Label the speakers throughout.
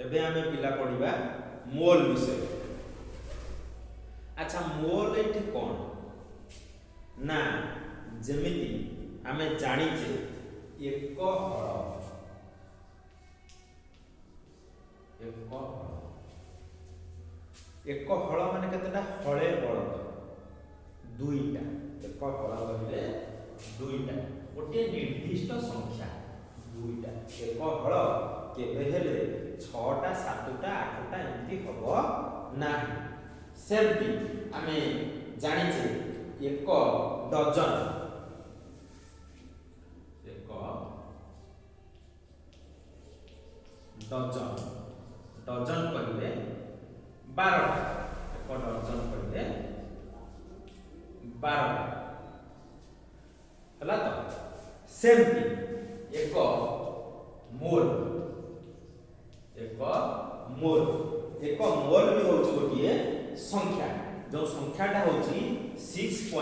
Speaker 1: एबे आमे पिला पढ़िबा मोल विषय। अच्छा मोल एठी कोन ना जेमिति आमे जानिचे एक हल एक हल माने केतेटा हळे बळद दुईटा एक हल कहले दुईटा गोटे निर्दिष्ट संख्या दुईटा एक हल केबे हेले 6टा 7टा 8टा एंती हबो ना सेमती आमे जानिचे एक डजन डजन कहले 12टा एक डजन कहले 12टा हला तो सेमती एक मोल भी होची गोटिए संख्या जो संख्याटा होची 6.02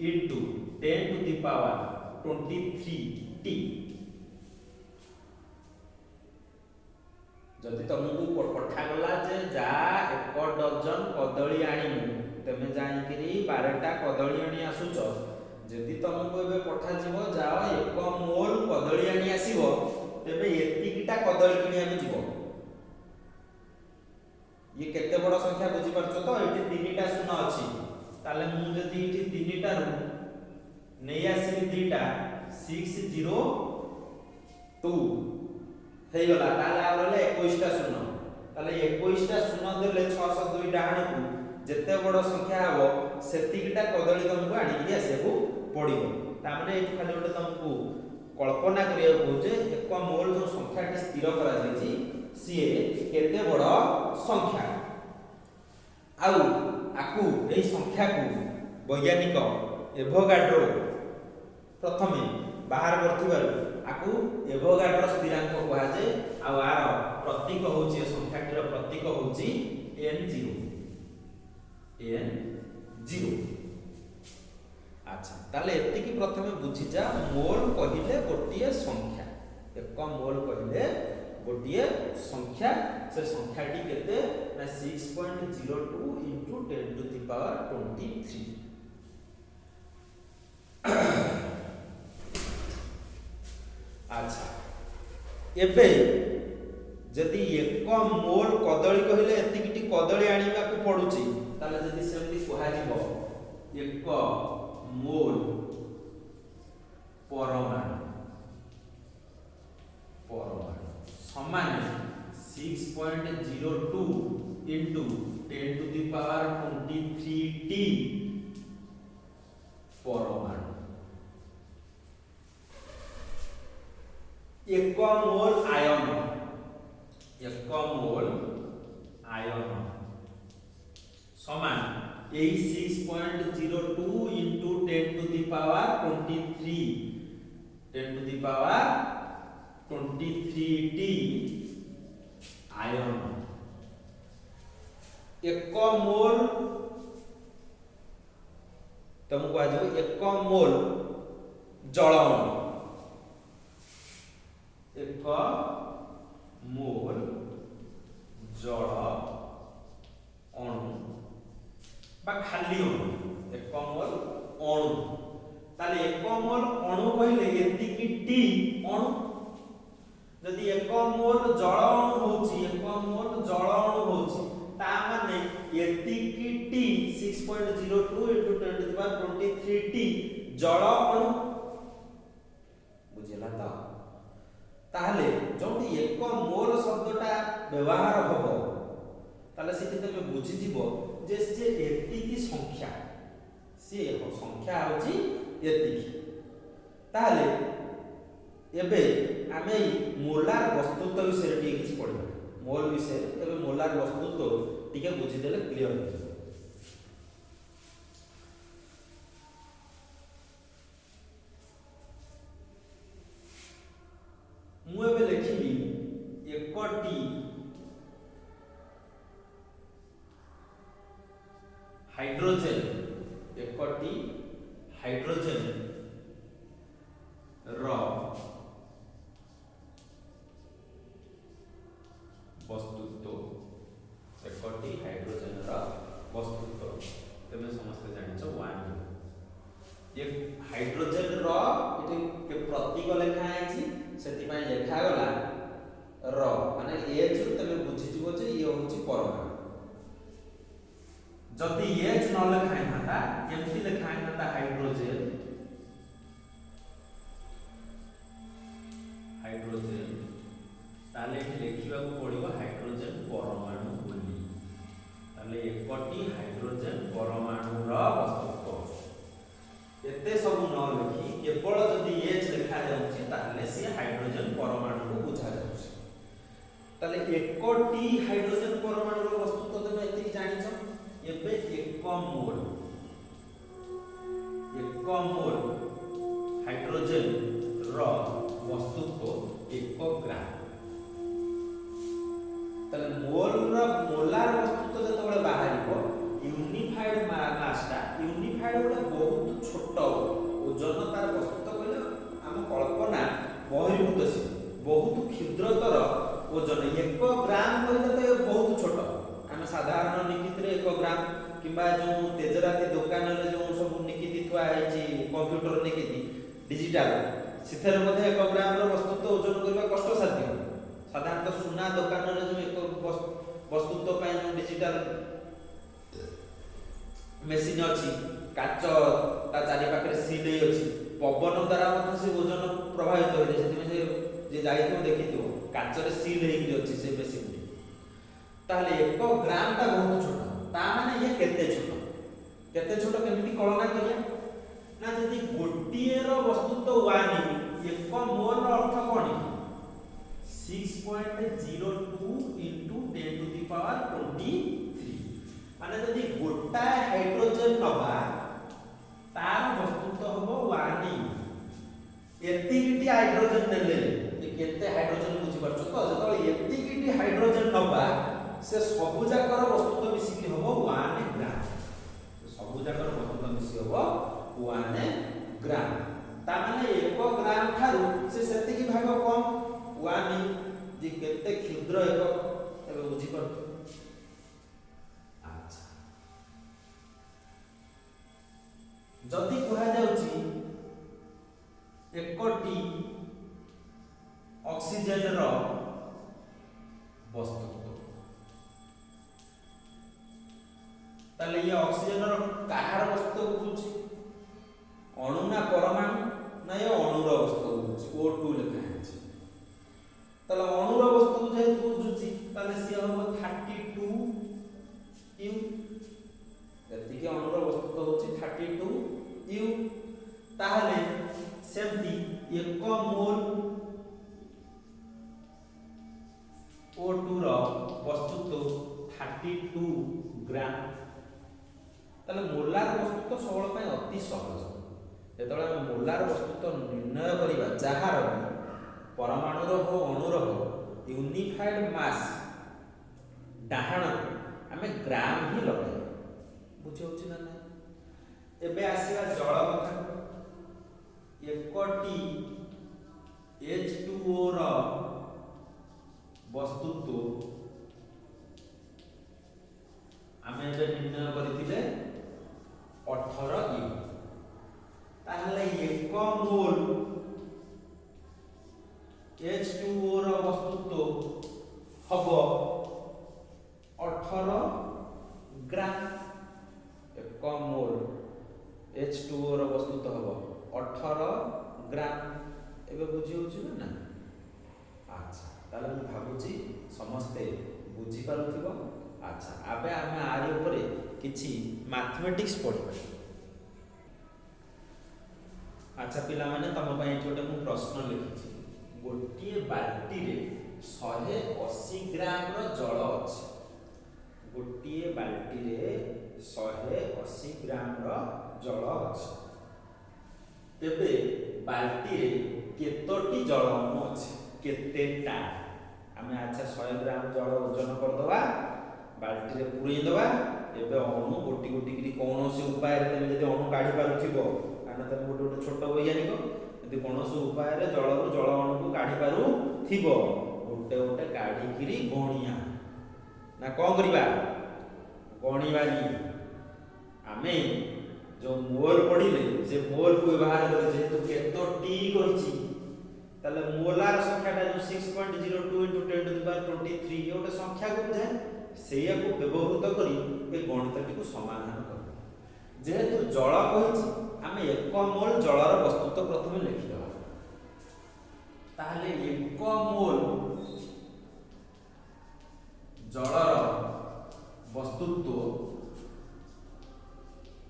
Speaker 1: into 10 to the power 23t जदि तुमको पठा गला जे जा एक डजन कदली आनिमु तमे जानिकरी 12टा कदली आनी आसुच जदि तुमको एबे पठा जीवो जाओ एक मोल कदली आनी आसीबो तेबे एतिकिटा कदली किनी आमी जीवो ये केते बड़ संख्या बुझी परछो तो एठी 3टा शून्य अछि ताले मु जदि एठी 3टा रु नै आसी 2टा 602 हे गला ताले आ रहले 21टा शून्य ताले 21टा शून्य देले 602 डाहण को जेते बड़ संख्या हबो सेतिकिटा कदली तुमको आनी कि आसेबो पड़िबो ता माने एठी खाली ओटे तुमको कल्पना करिया कहूजे एक मोल जो संख्याटी स्थिर करा जायछि सीए केते बड़ संख्या आउ आकु एही संख्या को वैज्ञानिक एभोगाड्रो प्रथमे बाहर करथिबारु आकु एभोगाड्रो स्थिरांक कहा जाय आ आर प्रतीक होची संख्याटीर प्रतीक होची n0 अच्छा ताले एति की प्रथमे बुझी जा मोल कहिले गोटिए संख्या एक मोल कहिले गोटिए संख्या से संख्याटी केते ना 6.02 into 10 to the power 23 अच्छा एबे जदि एक मोल कदली कहले एतिकिटी कदली आनिबा को पडुची ताले जदि सेमति कहा जीवो एक मोल परमाणु समान 6.02 into 10 to the power 23t परमाणु एक मोल आयन समान 6.02 into 10 to the power 23 10 to the power 23t ion एक मोल तुमको आज एक मोल जल एक मोल जल अणु बा खाली अणु एक मोल अणु ताले एक मोल अणु कहले एतिकी टी अणु जदि एक मोल जल अणु होची एक मोल जल अणु होची ता माने एतिकी T 6.02 into 10 to the power 23t जल अणु बुझिला त ताहले जोटी एक मोल शब्दटा व्यवहार हबो ताले सेठी तमे बुझि जीवो जे एतिकी संख्या से संख्या होची एतिकी ताहले एबे आमे मोलार वस्तुत्व विषय टिके किछि पढिबा मोल विषय एबे मोलार वस्तुत्व टिके बुझि देले क्लियर हो मु एबे लिखिबी एकटी हाइड्रोजन एकटी हाइड्रोजन रो वस्तुत्व एकटी हाइड्रोजन वस्तुत्व तबे समस्त जानिछ 1 ये हाइड्रोजन ये प्रतीक लेखा है से लेखा गला माने एच तबे बुझीजिवो जे ये होची परमाणु जदि एच न लेखा था केमती लेखा था हाइड्रोजन ताले लिखा पड़ो हाइड्रोजन परमाणु बोली ताले एकटी हाइड्रोजन परमाणु वस्तुत्व एते सब न लिखि केवल जदि एच लिखा जाउछि ताले से हाइड्रोजन परमाणु को बुझा जाउछि ताले एकटी हाइड्रोजन परमाणु वस्तुत्व तमे एति जानिछ एबे एक मोल हाइड्रोजन रो वस्तुत्व 1 ग्राम तले मोलार वस्तुत्व जतबे बाहरिबो यूनिफाइड मासटा यूनिफाइड गोटे बहुत छोट ओजन तार वस्तुत्व कहले हम कल्पना बहिर्भूत से बहुत क्षुद्रतर ओजन 1 ग्राम कहले तो बहुत छोट आम साधारण निकित 1 ग्राम किंबा जो तेजराती दुकान रे जो सब निकित थुआ है कंप्यूटर निकित डिजिटल सिथर मध्ये 1 ग्राम रो वस्तुत्व ओजन करबा कष्ट साध्य साधारणतः सुना दुकान रे जो एक वस्तुत्व पाए जो डिजिटल मेसिन अछि काच ता चारि पाखरे सील अछि पवन द्वारा मत से ओजन प्रभावित होय जेति से जे जाइतो देखितो काच रे सील हेकि अछि से मेसिन ताले 1 ग्राम ता बहुत छोट ता माने ये केते छोट केमिति कल्पना करिया ना जदि गोटिए रो वस्तुत्व 1 1 मोल रो अर्थ कोन 6.02 into 10 to the power 23 माने जदि गोटा हाइड्रोजन नबा तार वस्तुत्व हबो 1 एतिकिटी हाइड्रोजन नेले केते हाइड्रोजन बुझि परछो तो जतले एतिकिटी हाइड्रोजन नबा से सबु जाकर वस्तुत्व मिसिकी हबो 1 ग्राम सबु जाकर वस्तुत्व मिसि हबो 1 ग्राम ता माने 1 ग्राम थारु से सेतिकी भाग कम 1 जे केते क्षुद्र एक एबे बुझि परछो अच्छा जदि कहा जाउची एकटी ऑक्सीजन रो वस्तुत्व ताले ये ऑक्सीजन रो काहार वस्तु बुझी अणु ना परमाणु ना ये अणु रो वस्तु बुझी O2 लिखा है ताले अणु रो वस्तु जे बुझी ताले से हम 32 U एति के अणु रो वस्तु होची 32 U ताले सेमती 1 मोल O2 रो वस्तुत्व 32 ग्राम ताले मोलार वस्तुत्व सबल पय अति सहज जेतले हम मोलार वस्तुत्व निर्णय करिबा जहार परमाणु रो हो अणु रो यूनिफाइड मास डाहण हमें ग्राम ही लगाय बुझौछि ना एबे आसीबा जल कथा एकटी H2O रो वस्तुत्व आमे जे निर्णय करथिले 18 U ताहले 1 मोल H2O रो वस्तुत्व हबो 18 ग्राम 1 मोल H2O रो वस्तुत्व हबो 18 ग्राम एबे बुझी होछि ना अच्छा ताले हम भाबुची समस्ते बुझी पारुथिबो अच्छा आबे आमे आरि ऊपर किछि मैथमेटिक्स पढिबा अच्छा पिला माने तम पय छोटे मु प्रश्न लिखिछि गोटिए बाल्टी रे 180 ग्राम रो जल अछि गोटिए बाल्टी रे 180 ग्राम रो जल अछि तेबे बाल्टी रे केतोटी जल अणु अछि केतेटा आमे अच्छा 100 ग्राम जल ओजन कर दवा बाल्टी रे पुरै दवा एबे अणु गोटी गोटी करी कोनोसी उपाय रे तमे जदि अणु काढी पारुथिबो आना तमे गोटे गोटे छोट वैज्ञानिक यदि कोनोसी उपाय रे जल अणु को काढी पारुथिबो गोटे गोटे काढ़ी गणिया ना कौन करवा गणिबानी आमे जो मोल पढ़िले से मोल को व्यवहार करे जेहेतु केतो टी कहिछि ताले मोलार संख्याटा जो 6.02 * 10⁻23 ये गोटे संख्या को बुझाए सेया को व्यवहृत करी ए गणितटी को समाधान कर जेहेतु जल कहिछि आमे 1 मोल जलर वस्तुत्व प्रथमे लिखि दबा ताले 1 मोल जलर वस्तुत्व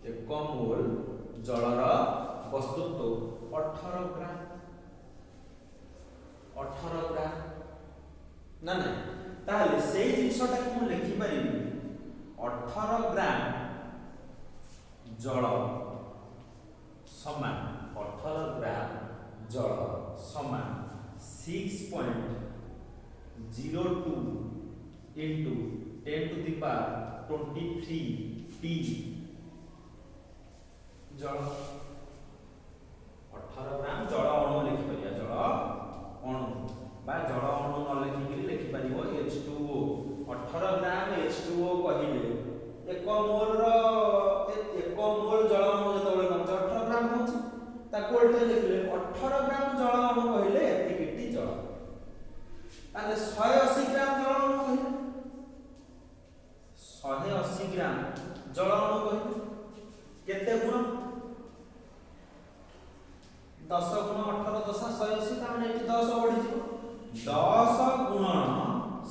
Speaker 1: 1 मोल जलर वस्तुत्व 18 ग्राम ना ना ताले सेई जिंसटा को लिखि परिबी 18 ग्राम जल समान 18 ग्राम जल समान 6.02 into 10⁻23 टी जल 18 ग्राम जल अणु लिखि परिया जल अणु बा जल अणु न लिखि लिखि परिबो H2O 18 ग्राम H2O कहिले 1 मोल रो 1 मोल जल अणु जतबे 18 ग्राम होछि ताको उल्टे लिखले 18 ग्राम जल अणु कहिले एतिकिटी जल ताले 180 ग्राम जल अणु कहिले 180 ग्राम जल अणु कहिले केते गुण 10 गुण 18 10 180 ता माने एठी 10 बढ़ि जिवो 10 गुणन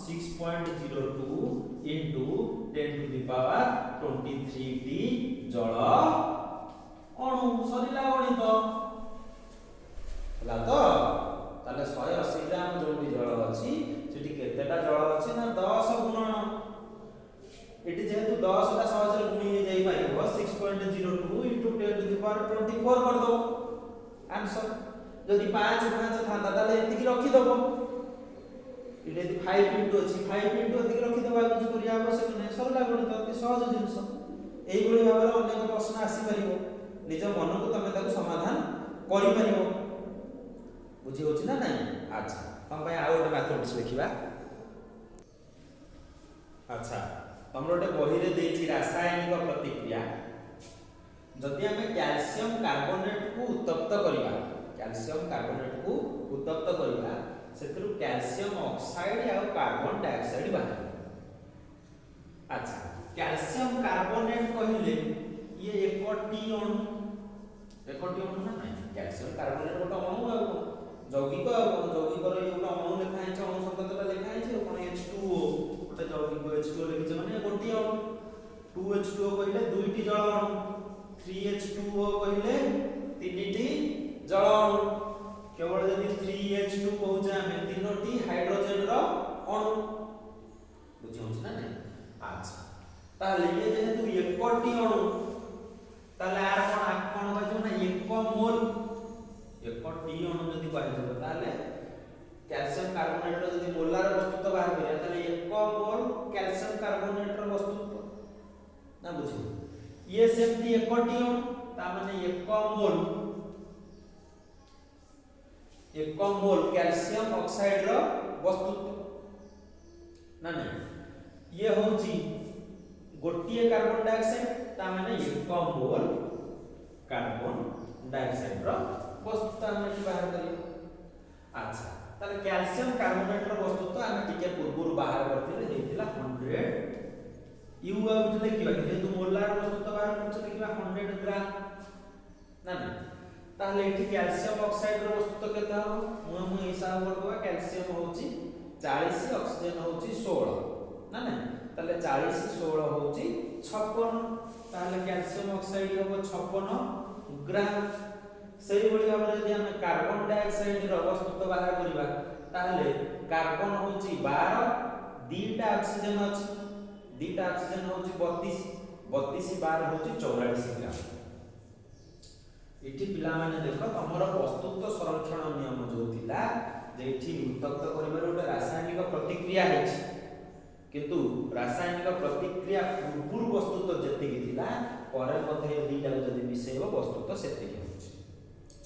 Speaker 1: 6.02 into 10⁻23 टी जल अणु सरिला गणित हला तो ताले 180 ग्राम जोटी जल अछि सेठी केतेटा जल अछि ना 10 गुणन एठी जेहेतु 10 टा सहज गुणी हे जाई पारिबो 6.02 into 10⁻24 कर दो आंसर जदि 5 थांता ताले एतिकी रखि दबो इटे 5 into अछि 5 into एतिकी रखि दबा कुछ करिया आवश्यक नै सरला गणित अति सहज जिंस एई भली भाबरे अनेक प्रश्न आसी परिबो निज मन को तमे ताको समाधान करि परिबो बुझी होछि ना नै अच्छा हम भाई आ गोटे मैथमेटिक्स लिखिबा अच्छा हमरो गोटे बही रे देछि रासायनिक प्रतिक्रिया जदि हमें कैल्शियम कार्बोनेट को उत्तप्त करिबा कैल्शियम कार्बोनेट को उत्तप्त करिबा सेतरु कैल्शियम ऑक्साइड आ कार्बन डाइऑक्साइड बाहर अच्छा कैल्शियम कार्बोनेट कहिले ये एक टी अणु ना नहीं कैल्शियम कार्बोनेट गोटे अणु आ यौगिक रो ये गोटे अणु लिखा है अणु संकेतटा लिखा है कोन H2O गोटे यौगिक H2O लिखि माने गोटी अणु 2H2O कहिले दुईटी जल अणु 3H2O कहिले तीनटी जल अणु केवल यदि 3H2 कहूचे हमें तीनोटी हाइड्रोजन रो अणु बुझि होछ ना नहीं अच्छा ताले ये जेहेतु एकटी अणु ताले आर कोन बाजू ना 1 मोल एकटी अणु जदि कहै जबो ताले कैल्शियम कार्बोनेट रो जदि मोलार वस्तुत्व बाहर करिया ताले 1 मोल कैल्शियम कार्बोनेट रो वस्तुत्व ना बुझि ये सेमती एकटी अणु ता माने 1 मोल कैल्शियम ऑक्साइड रो वस्तुत्व ना नहीं ये होची गोटिए कार्बन डाइऑक्साइड ता माने 1 मोल कार्बन डाइऑक्साइड रो वस्तुत्व हम बाहर करियो अच्छा ताले कैल्शियम कार्बोनेट रो वस्तुत्व हम टिके पूर्व बाहर करथिले हेतिला 100 यू आउट लिखिबा जेतु मोलार वस्तुत्व बाहर करछ लिखिबा 100 ग्राम ना नहीं ताले एठी कैल्शियम ऑक्साइड रो वस्तुत्व केते हो मु हिसाब करबा कैल्शियम होची 40 ऑक्सीजन होची 16 ना नहीं ताले 40 16 होची 56 ताले कैल्शियम ऑक्साइड हो 56 ग्राम सेही बडी भाबरे यदि हम कार्बन डाइऑक्साइड रो वस्तुत्व बाहर करिबा ताले कार्बन होची 12 दीटा ऑक्सीजन अछि दीटा ऑक्सीजन होची 32 12 होची 44 ग्राम इठी पिला माने देखो हमर वस्तुत्व संरक्षण नियम जो थिला जे इठी उत्तप्त करिबार गोटे रासायनिक प्रतिक्रिया हेछि किंतु रासायनिक प्रतिक्रिया पूर्व वस्तुत्व जति थिला परे मध्ये दीटा जदि मिसेबो वस्तुत्व सेति होछि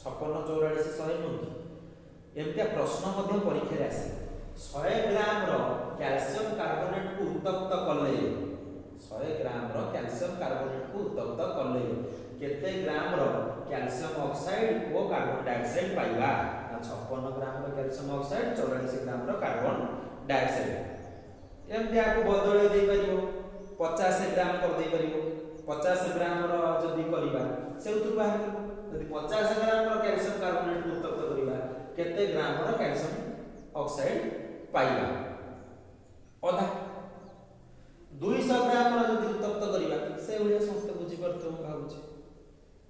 Speaker 1: 56 44 100 नु एमतिया प्रश्न मध्ये परीक्षा रे आसी 100 ग्राम रो कैल्शियम कार्बोनेट को उत्तप्त कले 100 ग्राम रो कैल्शियम कार्बोनेट को उत्तप्त कले केते ग्राम रो कैल्शियम ऑक्साइड और कार्बन डाइऑक्साइड पाइबा 56 ग्राम रो कैल्शियम ऑक्साइड 44 ग्राम रो कार्बन डाइऑक्साइड एमती आपको बदले दे परिबो 50 ग्राम कर दे परिबो 50 ग्राम रो जदी करिबा से उतर बाहर करबो जदी 50 ग्राम रो कैल्शियम कार्बोनेट को उत्तप्त करिबा केते ग्राम रो कैल्शियम ऑक्साइड पाइबा अधा 200 ग्राम रो जदी उत्तप्त करिबा से उलिया समस्त बुझी परतो भाबुची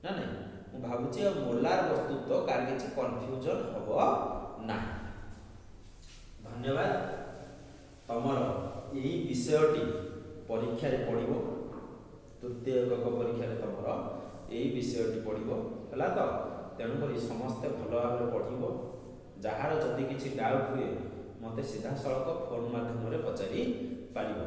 Speaker 1: ना नहीं मु भाबुची मोलार वस्तु तो कार किछि कंफ्यूजन हबो ना धन्यवाद तमर एही विषयटी परीक्षा रे पढिबो तृतीय एकक परीक्षा रे तमर एही विषयटी पढिबो हला तो तेणु करी समस्त भल भाव पढिबो जहार जदि किछि डाउट हुए मते सीधा सड़क फोन माध्यम रे पचारि पारिबो।